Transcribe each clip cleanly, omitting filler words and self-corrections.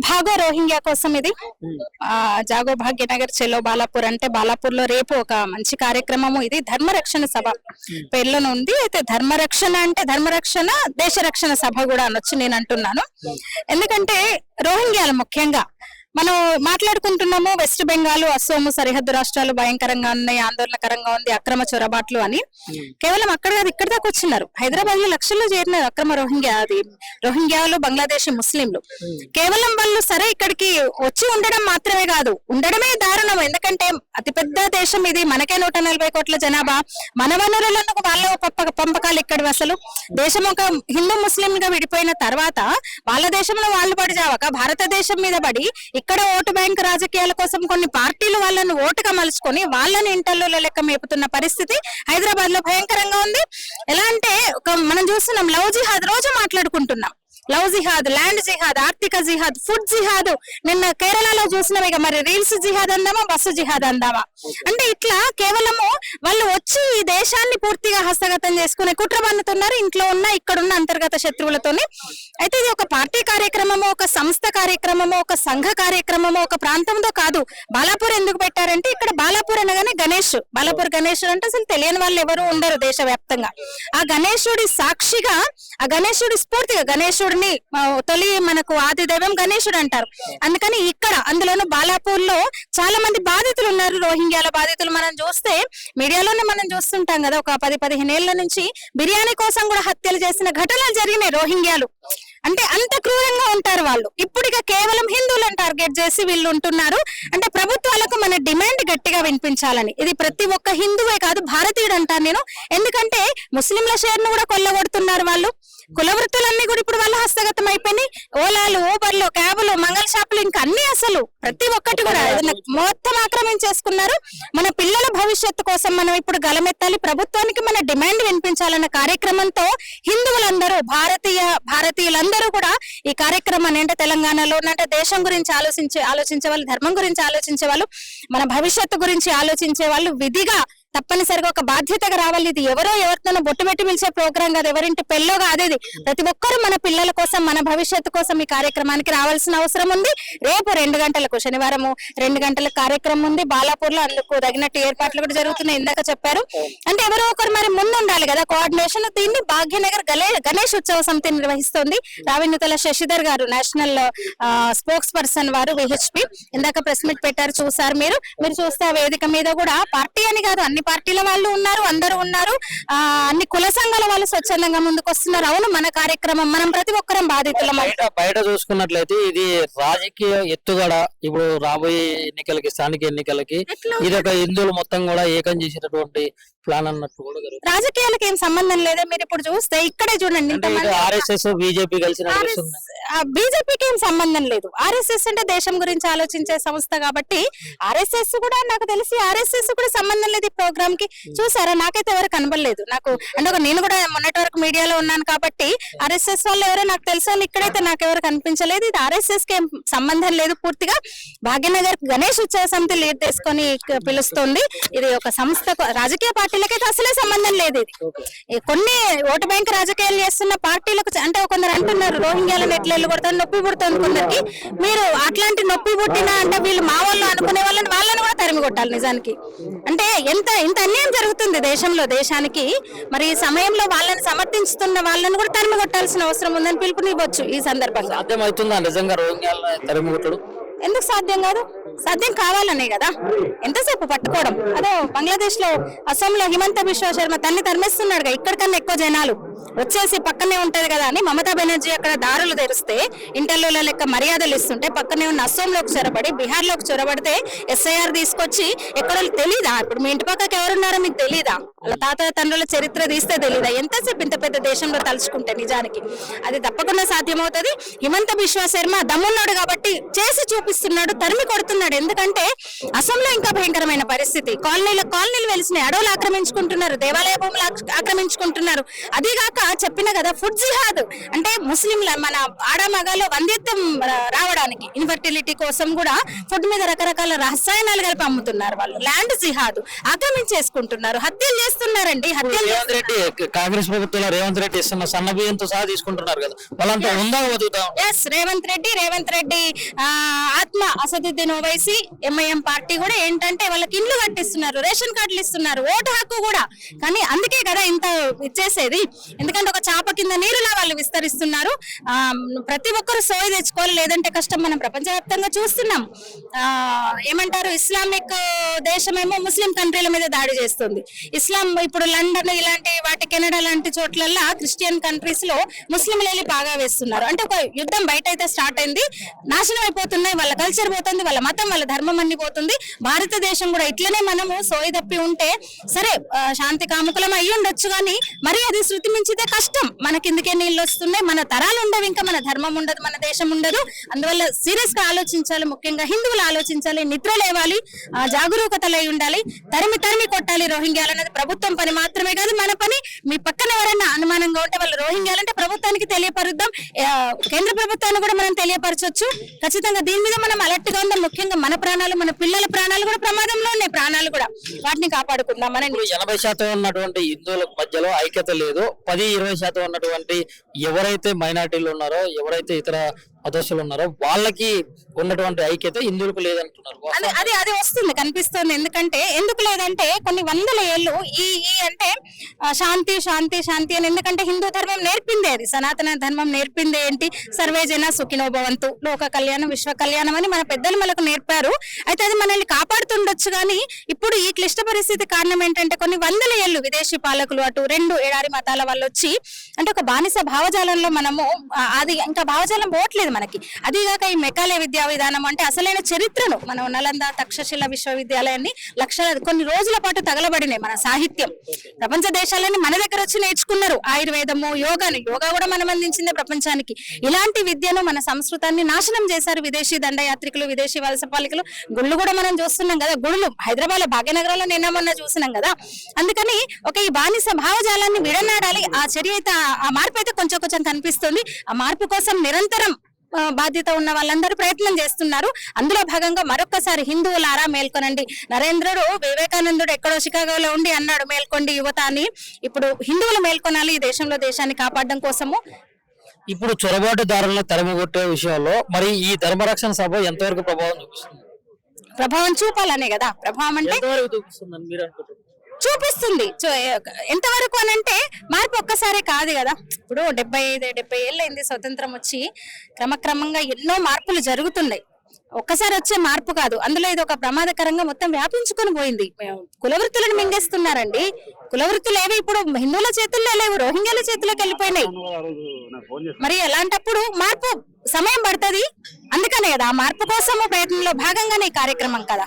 భాగో రోహింగ్యా కోసం ఇది జాగో భాగ్యనగర్ చెలో బాలాపూర్ అంటే బాలాపూర్ లో రేపు ఒక మంచి కార్యక్రమము. ఇది ధర్మరక్షణ సభ పేర్లోనే ఉంది. అయితే ధర్మరక్షణ అంటే ధర్మరక్షణ దేశ రక్షణ సభ కూడా అనొచ్చు నేను అంటున్నాను. ఎందుకంటే రోహింగ్యాలు ముఖ్యంగా మనం మాట్లాడుకుంటున్నాము వెస్ట్ బెంగాల్ అస్సోము సరిహద్దు రాష్ట్రాలు భయంకరంగా ఉన్నాయి, ఆందోళనకరంగా ఉంది, అక్రమ చొరబాట్లు అని. కేవలం అక్కడ కాదు ఇక్కడ దాకా వచ్చినారు. హైదరాబాద్ లో లక్షల్లో చేరినారు అక్రమ రోహింగ్యాలు బంగ్లాదేశీ ముస్లింలు. కేవలం వాళ్ళు సరే ఇక్కడికి వచ్చి ఉండడం మాత్రమే కాదు, ఉండడమే దారుణం. ఎందుకంటే అతిపెద్ద దేశం ఇది, మనకే 140 కోట్ల జనాభా, మన వనరులను వాళ్ళ పంపకాలు ఇక్కడి. అసలు దేశం ఒక హిందూ ముస్లిం గా విడిపోయిన తర్వాత వాళ్ళ దేశంలో వాళ్ళు పడి చావక భారతదేశం మీద పడి ఇక్కడ ఓటు బ్యాంక్ రాజకీయాల కోసం కొన్ని పార్టీలు వాళ్ళను ఓటుగా మలుచుకొని వాళ్ళని ఇంటర్లో లెక్క మేపుతున్న పరిస్థితి హైదరాబాద్ లో భయంకరంగా ఉంది. ఎలా అంటే మనం చూస్తున్నాం లవ్ జిహాద్ రోజు మాట్లాడుకుంటున్నాం. లవ్ జిహాద్, ల్యాండ్ జిహాద్, ఆర్థిక జిహాద్, ఫుడ్ జిహాద్. నిన్న కేరళలో చూసినాం. ఇక మరి రీల్స్ జిహాద్ అందామా, బస్సు జిహాద్ అందామా? అంటే ఇట్లా కేవలము వాళ్ళు వచ్చి ఈ దేశాన్ని పూర్తిగా హస్తగతం చేసుకునే కుట్ర పన్నుతున్నారు ఇంట్లో ఉన్న ఇక్కడున్న అంతర్గత శత్రువులతోని. అయితే ఇది ఒక పార్టీ కార్యక్రమము, ఒక సంస్థ కార్యక్రమము, ఒక సంఘ కార్యక్రమము, ఒక ప్రాంతంలో కాదు. బాలాపూర్ ఎందుకు పెట్టారంటే ఇక్కడ బాలాపూర్ అనగానే గణేష్, బాలాపూర్ గణేశుడు అంటే అసలు తెలియని వాళ్ళు ఎవరు ఉండరు దేశవ్యాప్తంగా. ఆ గణేశుడి సాక్షిగా, ఆ గణేశుడి స్ఫూర్తిగా, గణేశుడిని తొలి మనకు ఆది దైవం గణేశుడు అంటారు. అందుకని ఇక్కడ అందులోనూ బాలాపూర్ లో చాలా మంది బాధితులు ఉన్నారు, రోహింగ్యాల బాధితులు. మనం చూస్తే మీడియాలోనే మనం చూస్తుంటాం కదా, ఒక 10-15 ఏళ్ల నుంచి బిర్యానీ కోసం కూడా హత్యలు చేసిన ఘటనలు జరిగినాయి రోహింగ్యాలు. అంటే అంత క్రూరంగా ఉంటారు వాళ్ళు. ఇప్పుడు ఇక కేవలం హిందువులను టార్గెట్ చేసి వీళ్ళు ఉంటున్నారు. అంటే ప్రభుత్వాలకు మన డిమాండ్ గట్టిగా వినిపించాలని. ఇది ప్రతి ఒక్క హిందువే కాదు భారతీయుడు అంటాను నేను. ఎందుకంటే ముస్లింల షేర్ను కూడా కొల్లగొడుతున్నారు వాళ్ళు. కుల వృత్తులన్నీ కూడా ఇప్పుడు వాళ్ళ హస్తగతం అయిపోయినాయి. ఓలాలు, ఊబర్లు, క్యాబులు, మంగళ షాపులు, ఇంకా అన్ని అసలు ప్రతి ఒక్కటి కూడా మొత్తం ఆక్రమించేసుకున్నారు. మన పిల్లల భవిష్యత్తు కోసం మనం ఇప్పుడు గలమెత్తాలి, ప్రభుత్వానికి మన డిమాండ్ వినిపించాలన్న కార్యక్రమంతో హిందువులందరూ భారతీయులందరూ కూడా ఈ కార్యక్రమాన్ని అంటే తెలంగాణలో అంటే దేశం గురించి ఆలోచించే వాళ్ళు, ధర్మం గురించి ఆలోచించే వాళ్ళు, మన భవిష్యత్తు గురించి ఆలోచించే వాళ్ళు విధిగా తప్పనిసరిగా ఒక బాధ్యతగా రావాలి. ఇది ఎవరితోనో బొట్టు పెట్టి పిలిచే ప్రోగ్రాం కాదు, ఎవరింటి పెళ్ళో కాదు. ఇది ప్రతి ఒక్కరు మన పిల్లల కోసం, మన భవిష్యత్తు కోసం ఈ కార్యక్రమానికి రావాల్సిన అవసరం ఉంది. రేపు 2 గంటలకు, శనివారం 2 గంటలకు కార్యక్రమం ఉంది బాలాపూర్ లో. అందుకు తగినట్టు ఏర్పాట్లు కూడా జరుగుతున్నాయి. ఇందాక చెప్పారు. అంటే ఎవరో ఒకరు మరి ముందు ఉండాలి కదా కోఆర్డినేషన్. దీన్ని భాగ్యనగర్ గణేష్ ఉత్సవ సమితి నిర్వహిస్తోంది. రావినూతల శశిధర్ గారు నేషనల్ స్పోక్స్ పర్సన్ వారు, విహెచ్పి. ఇందాక ప్రెస్ మీట్ పెట్టారు, చూసారు మీరు చూస్తే ఆ వేదిక మీద కూడా పార్టీ అని కాదు, అన్ని పార్టీల వాళ్ళు ఉన్నారు, అందరూ ఉన్నారు. అన్ని కుల సంఘాల వాళ్ళు స్వచ్ఛందంగా ముందుకు వస్తున్నారు. అవును, మన కార్యక్రమం, మనం ప్రతి ఒక్కరం బాధితులం. బయట చూసుకున్నట్లయితే ఇది రాజకీయ ఎత్తుగడ. ఇప్పుడు రాబోయే ఎన్నికలకి, స్థానిక ఎన్నికలకి ఇది ఒక హిందువులు మొత్తం కూడా ఏకం చేసేటటువంటి ప్లాన్ అన్నట్టు కూడా రాజకీయాలకు ఏం సంబంధం లేదా? మీరు ఇప్పుడు చూస్తే ఇక్కడే చూడండి, ఆర్ఎస్ఎస్ బీజేపీ కలిసి బీజేపీకి ఏం సంబంధం లేదు. ఆర్ఎస్ఎస్ అంటే దేశం గురించి ఆలోచించే సంస్థ కాబట్టి ఆర్ఎస్ఎస్ కూడా, నాకు తెలిసి ఆర్ఎస్ఎస్ కూడా సంబంధం లేదు ఈ ప్రోగ్రామ్ కి. చూసారా, నాకైతే ఎవరు కనబడలేదు. నాకు అంటే నేను కూడా మొన్నటి వరకు మీడియాలో ఉన్నాను కాబట్టి ఆర్ఎస్ఎస్ వాళ్ళు ఎవరో నాకు తెలుసు. ఇక్కడైతే నాకు ఎవరు కనిపించలేదు. ఇది ఆర్ఎస్ఎస్ కి ఏం సంబంధం లేదు. పూర్తిగా భాగ్యనగర్ గణేష్ ఉత్సవ సమితి లీడ్ తీసుకొని పిలుస్తుంది. ఇది ఒక సంస్థ, రాజకీయ పార్టీలకైతే అసలే సంబంధం లేదు. ఇది కొన్ని ఓటు బ్యాంక్ రాజకీయాలు చేస్తున్న పార్టీలకు, అంటే కొందరు అంటున్నారు రోహింగ్యాలను ఎట్లా వెళ్ళగొడతారు, నొప్పి పుడుతుంది కొందరికి. మీరు అట్లాంటి నొప్పి పుట్టినా అంటే వీళ్ళు మా వాళ్ళు అనుకునే వాళ్ళని కూడా తరిమి కొట్టాలి. నిజానికి అంటే ఇంత అన్యాయం జరుగుతుంది దేశానికి. మరి ఈ సమయంలో వాళ్ళని సమర్థించుతున్న వాళ్ళని కూడా తరిమి కొట్టాల్సిన అవసరం ఉందని పిలుపునివ్వచ్చు ఈ సందర్భంగా. సాధ్యమవుతుందా నిజంగా రోహింగ్యాలను తరిమి కొట్టడం? ఎందుకు సాధ్యం కాదు? సాధ్యం కావాలనే కదా ఎంతసేపు పట్టుకోవడం. అదో బంగ్లాదేశ్ లో, అస్సాంలో హిమంత బిశ్వ శర్మ తన్ని తరిమేస్తున్నాడుగా. ఇక్కడికన్నా ఎక్కువ జనాలు వచ్చేసి పక్కనే ఉంటది కదా అని మమతా బెనర్జీ అక్కడ దారులు తెరిస్తే, ఇంటర్లో లెక్క మర్యాదలు ఇస్తుంటే పక్కనే ఉన్న అస్సాంలోకి చొరబడి, బీహార్ లోకి చొరబడితే ఎస్ఐఆర్ తీసుకొచ్చి ఎక్కడో తెలీదా? ఇప్పుడు మీ ఇంటి పక్కకి ఎవరున్నారో మీకు తెలీదా? వాళ్ళ తాత తండ్రుల చరిత్ర తీస్తే తెలీదా? ఎంతసేపు ఇంత పెద్ద దేశంలో తలుచుకుంటే నిజానికి అది తప్పకుండా సాధ్యమవుతుంది. హిమంత బిశ్వ శర్మ దమ్మున్నాడు కాబట్టి చేసి చూపిస్తున్నాడు, తరిమి కొడుతున్నాడు. ఎందుకంటే అసోంలో ఇంకా భయంకరమైన పరిస్థితి. కాలనీలు వెలిసినాయి, అడవులు ఆక్రమించుకుంటున్నారు, దేవాలయ భూములు ఆక్రమించుకుంటున్నారు. అదిగాక చెప్పిన కదా ఫుడ్ జిహాద్ అంటే ముస్లింల మన ఆడమగాలో వంద్యత్వం రావడానికి ఇన్ఫర్టిలిటీ కోసం కూడా ఫుడ్ మీద రకరకాల రసాయనాలు కలిపి అమ్ముతున్నారు. వాళ్ళు ల్యాండ్ జిహాద్ ఆక్రమించేసుకుంటున్నారు, హత్యలు చేస్తున్నారండి. హత్యలు రేవంత్ రెడ్డి కాంగ్రెస్ ప్రభుత్వంలో రేవంత్ రెడ్డి ఇస్తున్న సన్న బియ్యంతో సహా తీసుకుంటున్నారు కదా, వాళ్ళంతా ఉందా బతుకుతాం. ఎస్ రేవంత్ రెడ్డి ఆత్మ అసదుద్దీన్ ఓవైసీ ఎంఐఎం పార్టీ కూడా ఏంటంటే వాళ్ళకి ఇండ్లు కట్టిస్తున్నారు, రేషన్ కార్డులు ఇస్తున్నారు, ఓటు హక్కు కూడా. కానీ అందుకే కదా ఇంత ఇచ్చేసేది, ఎందుకంటే ఒక చాప కింద నీరులా వాళ్ళు విస్తరిస్తున్నారు. ప్రతి ఒక్కరు సోయి తెచ్చుకోవాలి, లేదంటే కష్టం. మనం ప్రపంచవ్యాప్తంగా చూస్తున్నాం. ఏమంటారు, ఇస్లామిక్ దేశమేమో ముస్లిం కంట్రీల మీద దాడి చేస్తుంది. ఇస్లాం ఇప్పుడు లండన్ ఇలాంటి వాటి కెనడా లాంటి చోట్లల్లా క్రిస్టియన్ కంట్రీస్ లో ముస్లింలు వెళ్ళి బాగా వేస్తున్నారు. అంటే ఒక యుద్ధం బయట అయితే స్టార్ట్ అయింది, నాశనం అయిపోతున్నాయి, వాళ్ళ కల్చర్ పోతుంది, వాళ్ళ మతం వాళ్ళ ధర్మం అన్ని పోతుంది. భారతదేశం కూడా ఇట్లనే మనము సోయి తప్పి ఉంటే సరే శాంతి కాముకులం అయ్యి ఉండొచ్చు, కానీ మరి అది శృతి మించితే కష్టం. మన కిందకే నీళ్ళు వస్తున్నాయి, మన తరాలు ఉండవు, ఇంకా మన ధర్మం ఉండదు, మన దేశం ఉండదు. అందువల్ల సీరియస్ గా ఆలోచించాలి, ముఖ్యంగా హిందువులు ఆలోచించాలి, నిద్ర లేవాలి, జాగరూకతలై ఉండాలి. తరిమి కొట్టాలి రోహింగ్యాలన్నది ప్రభుత్వం పని మాత్రమే కాదు, మన పని. మీ పక్కన ఎవరైనా అనుమానంగా ఉంటే వాళ్ళు రోహింగ్యాలంటే ప్రభుత్వానికి తెలియపరుద్దాం, కేంద్ర ప్రభుత్వాన్ని కూడా మనం తెలియపరచవచ్చు. ఖచ్చితంగా దీని మీద మనం అలర్ట్ గా ఉందాం. ముఖ్యంగా మన ప్రాణాలు, మన పిల్లల ప్రాణాలు కూడా ప్రమాదంలో ఉన్నాయి, ప్రాణాలు కూడా వాటిని కాపాడుకుందాం. మనం 80% ఉన్నటువంటి హిందువుల మధ్యలో ఐక్యత లేదు, 10-20% ఉన్నటువంటి ఎవరైతే మైనార్టీలు ఉన్నారో, ఎవరైతే ఇతర మతస్థులు ఉన్నారో వాళ్ళకి ఉన్నటువంటి ఐక్యత హిందువులకు లేదంటున్నారు. అది వస్తుంది, కనిపిస్తుంది. ఎందుకు లేదంటే కొన్ని వందల ఏళ్ళు ఈ అంటే శాంతి శాంతి శాంతి అని, ఎందుకంటే హిందూ ధర్మం నేర్పిందే, అది సనాతన ధర్మం నేర్పిందే ఏంటి, సర్వే జన సుఖినో భవంతు, లోక కళ్యాణం విశ్వ కళ్యాణం అని మన పెద్దలు మనకు నేర్పారు. అయితే అది మనల్ని కాపాడుతుండొచ్చు, కానీ ఇప్పుడు ఈ క్లిష్ట పరిస్థితి కారణం ఏంటంటే కొన్ని వందల ఏళ్ళు విదేశీ పాలకులు అటు రెండు ఎడారి మతాల వాళ్ళు వచ్చి అంటే ఒక బానిస భావజాలంలో మనము అది ఇంకా భావజాలం పోవట్లేదు మనకి. అదిగాక ఈ మెకాలే విద్యా విధానం అంటే అసలైన చరిత్రను మనం నలంద తక్షశిల విశ్వవిద్యాలయాన్ని లక్షల కొన్ని రోజుల పాటు తగలబడినాయి. మన సాహిత్యం ప్రపంచ దేశాలన్నీ మన దగ్గర వచ్చి నేర్చుకున్నారు. ఆయుర్వేదము, యోగా కూడా మనం అందించిందే ప్రపంచానికి. ఇలాంటి విద్యను, మన సంస్కృతాన్ని నాశనం చేశారు విదేశీ దండయాత్రికులు, విదేశీ వలస పాలకులు. గుళ్ళు కూడా మనం చూస్తున్నాం కదా, గుళ్ళు హైదరాబాద్ భాగ్యనగరంలో నిన్న మొన్న చూసినాం కదా. అందుకని ఈ బానిస భావజాలాన్ని విడనాడాలి. ఆ చర్య అయితే, ఆ మార్పు అయితే కొంచెం కనిపిస్తుంది. ఆ మార్పు కోసం నిరంతరం బాధ్యత ఉన్న వాళ్ళందరూ ప్రయత్నం చేస్తున్నారు. అందులో భాగంగా మరొక్కసారి హిందువులారా మేల్కొనండి. నరేంద్రుడు వివేకానందుడు ఎక్కడో షికాగోలో ఉండి అన్నాడు, మేల్కొండి యువత అని. ఇప్పుడు హిందువులు మేల్కొనాలి, ఈ దేశంలో దేశాన్ని కాపాడడం కోసము. ఇప్పుడు చొరబాటుదారులను తరిమికొట్టే విషయంలో మరి ఈ ధర్మరక్షణ సభ ఎంతవరకు ప్రభావం చూపిస్తుంది? ప్రభావం చూపాలనే కదా. ప్రభావం అంటే చూపిస్తుంది. ఎంతవరకు అని అంటే మార్పు ఒక్కసారి కాదు కదా. ఇప్పుడు 70 ఏళ్ళైంది స్వతంత్రం వచ్చి, క్రమక్రమంగా ఎన్నో మార్పులు జరుగుతున్నాయి. ఒక్కసారి వచ్చే మార్పు కాదు. అందులో ఇది ఒక ప్రమాదకరంగా మొత్తం వ్యాపించుకొని పోయింది. కులవృత్తులను మింగేస్తున్నారండి. కులవృత్తులు ఏవి ఇప్పుడు హిందువుల చేతుల్లో లేవు, రోహింగ్యాల చేతుల్లోకి వెళ్ళిపోయినాయి. మరి అలాంటప్పుడు మార్పు సమయం పడుతుంది. అందుకనే కదా ఆ మార్పు కోసం ప్రయత్నంలో భాగంగానే ఈ కార్యక్రమం కదా.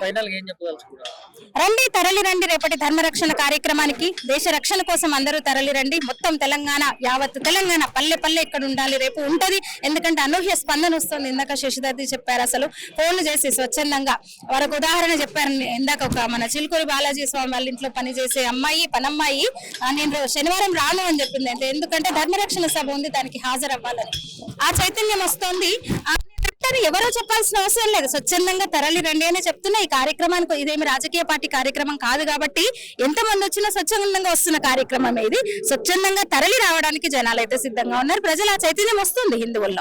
రండి, తరలి రండి. రేపటి ధర్మరక్షణ కార్యక్రమానికి, దేశ రక్షణ కోసం అందరూ తరలి రండి. మొత్తం తెలంగాణ, యావత్ తెలంగాణ పల్లె ఇక్కడ ఉండాలి. రేపు ఉంటది, ఎందుకంటే అనూహ్య స్పందన వస్తుంది. ఇందాక శశిధర్ది చెప్పారు, అసలు ఫోన్లు చేసి స్వచ్ఛందంగా వారికి ఉదాహరణ చెప్పారు. ఇందాక ఒక మన చిలుకూరి బాలాజీ స్వామి వాళ్ళ ఇంట్లో పనిచేసే అమ్మాయి, పనమ్మాయి, నేను శనివారం రాను అని చెప్పింది. అంటే ఎందుకంటే ధర్మరక్షణ సభ ఉంది, దానికి హాజరవ్వాలని. ఆ చైతన్యం వస్తుంది. ఎవరో చెప్పాల్సిన అవసరం లేదు, స్వచ్ఛందంగా తరలి రండి అని చెప్తున్నా. ఈ కార్యక్రమానికి ఇదేమి రాజకీయ పార్టీ కార్యక్రమం కాదు కాబట్టి ఎంతమంది వచ్చినా స్వచ్ఛందంగా వస్తున్న కార్యక్రమం ఇది. స్వచ్ఛందంగా తరలి రావడానికి జనాలు అయితే సిద్ధంగా ఉన్నారు. ప్రజల చైతన్యం వస్తుంది హిందువుల్లో.